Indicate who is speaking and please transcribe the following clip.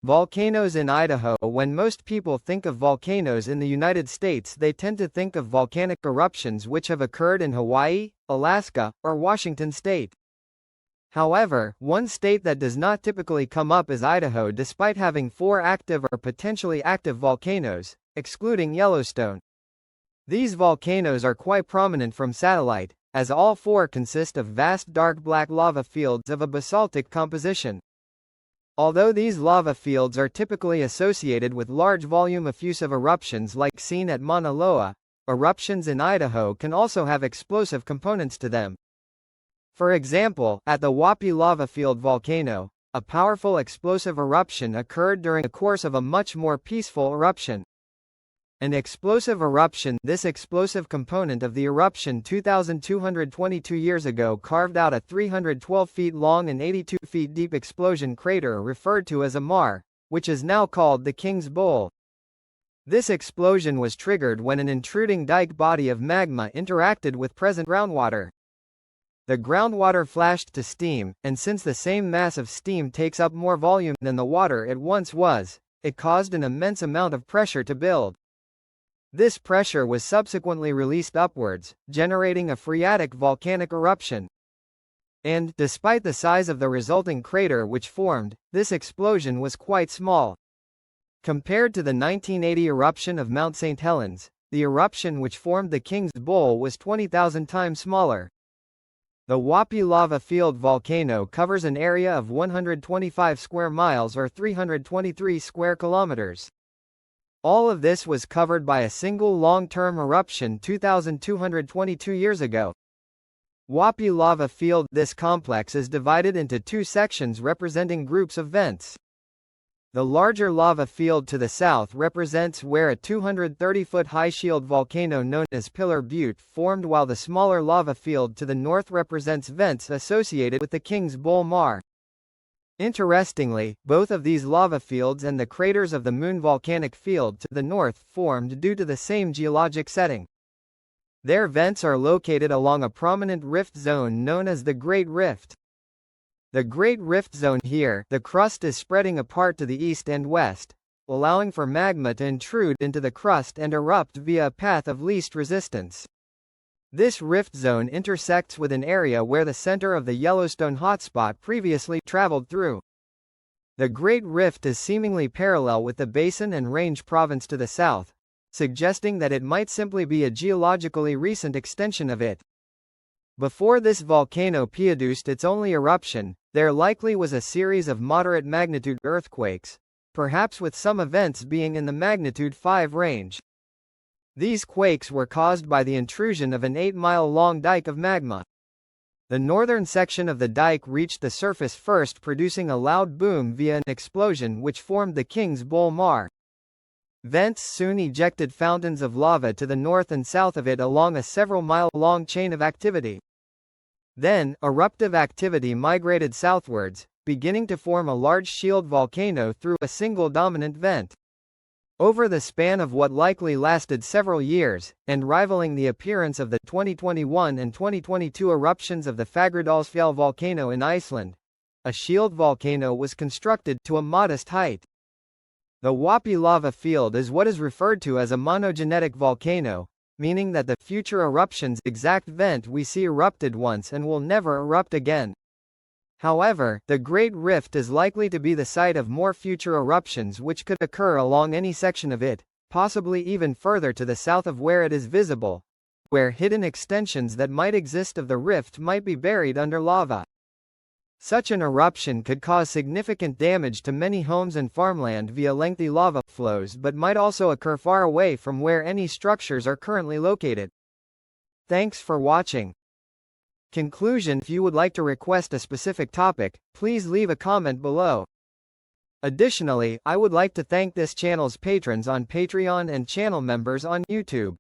Speaker 1: Volcanoes in Idaho. When most people think of volcanoes in the United States, they tend to think of volcanic eruptions which have occurred in Hawaii, Alaska, or Washington state. However, one state that does not typically come up is Idaho, despite having 4 active or potentially active volcanoes, excluding Yellowstone. These volcanoes are quite prominent from satellite, as all 4 consist of vast dark black lava fields of a basaltic composition. Although these lava fields are typically associated with large volume effusive eruptions like seen at Mauna Loa, eruptions in Idaho can also have explosive components to them. For example, at the Wapi Lava Field volcano, a powerful explosive eruption occurred during the course of a much more peaceful eruption. An explosive eruption. This explosive component of the eruption 2,222 years ago carved out a 312 feet long and 82 feet deep explosion crater referred to as a maar, which is now called the King's Bowl. This explosion was triggered when an intruding dike body of magma interacted with present groundwater. The groundwater flashed to steam, and since the same mass of steam takes up more volume than the water it once was, it caused an immense amount of pressure to build. This pressure was subsequently released upwards, generating a phreatic volcanic eruption. And, despite the size of the resulting crater which formed, this explosion was quite small. Compared to the 1980 eruption of Mount St. Helens, the eruption which formed the King's Bowl was 20,000 times smaller. The Wapi Lava Field volcano covers an area of 125 square miles or 323 square kilometers. All of this was covered by a single long-term eruption 2,222 years ago. Wapi Lava Field. This complex is divided into 2 sections representing groups of vents. The larger lava field to the south represents where a 230-foot high shield volcano known as Pillar Butte formed, while the smaller lava field to the north represents vents associated with the King's Bowl maar. Interestingly, both of these lava fields and the craters of the Moon Volcanic Field to the north formed due to the same geologic setting. Their vents are located along a prominent rift zone known as the Great Rift. The Great Rift Zone. Here, the crust is spreading apart to the east and west, allowing for magma to intrude into the crust and erupt via a path of least resistance. This rift zone intersects with an area where the center of the Yellowstone hotspot previously traveled through. The Great Rift is seemingly parallel with the Basin and Range Province to the south, suggesting that it might simply be a geologically recent extension of it. Before this volcano produced its only eruption, there likely was a series of moderate magnitude earthquakes, perhaps with some events being in the magnitude 5 range. These quakes were caused by the intrusion of an 8-mile-long dike of magma. The northern section of the dike reached the surface first, producing a loud boom via an explosion which formed the King's Bowl maar. Vents soon ejected fountains of lava to the north and south of it along a several-mile-long chain of activity. Then, eruptive activity migrated southwards, beginning to form a large shield volcano through a single dominant vent. Over the span of what likely lasted several years, and rivaling the appearance of the 2021 and 2022 eruptions of the Fagradalsfjall volcano in Iceland, a shield volcano was constructed to a modest height. The Wapi Lava Field is what is referred to as a monogenetic volcano, meaning that the future eruption's exact vent we see erupted once and will never erupt again. However, the Great Rift is likely to be the site of more future eruptions which could occur along any section of it, possibly even further to the south of where it is visible, where hidden extensions that might exist of the rift might be buried under lava. Such an eruption could cause significant damage to many homes and farmland via lengthy lava flows, but might also occur far away from where any structures are currently located. Thanks for watching. Conclusion: if you would like to request a specific topic, please leave a comment below. Additionally, I would like to thank this channel's patrons on Patreon and channel members on YouTube.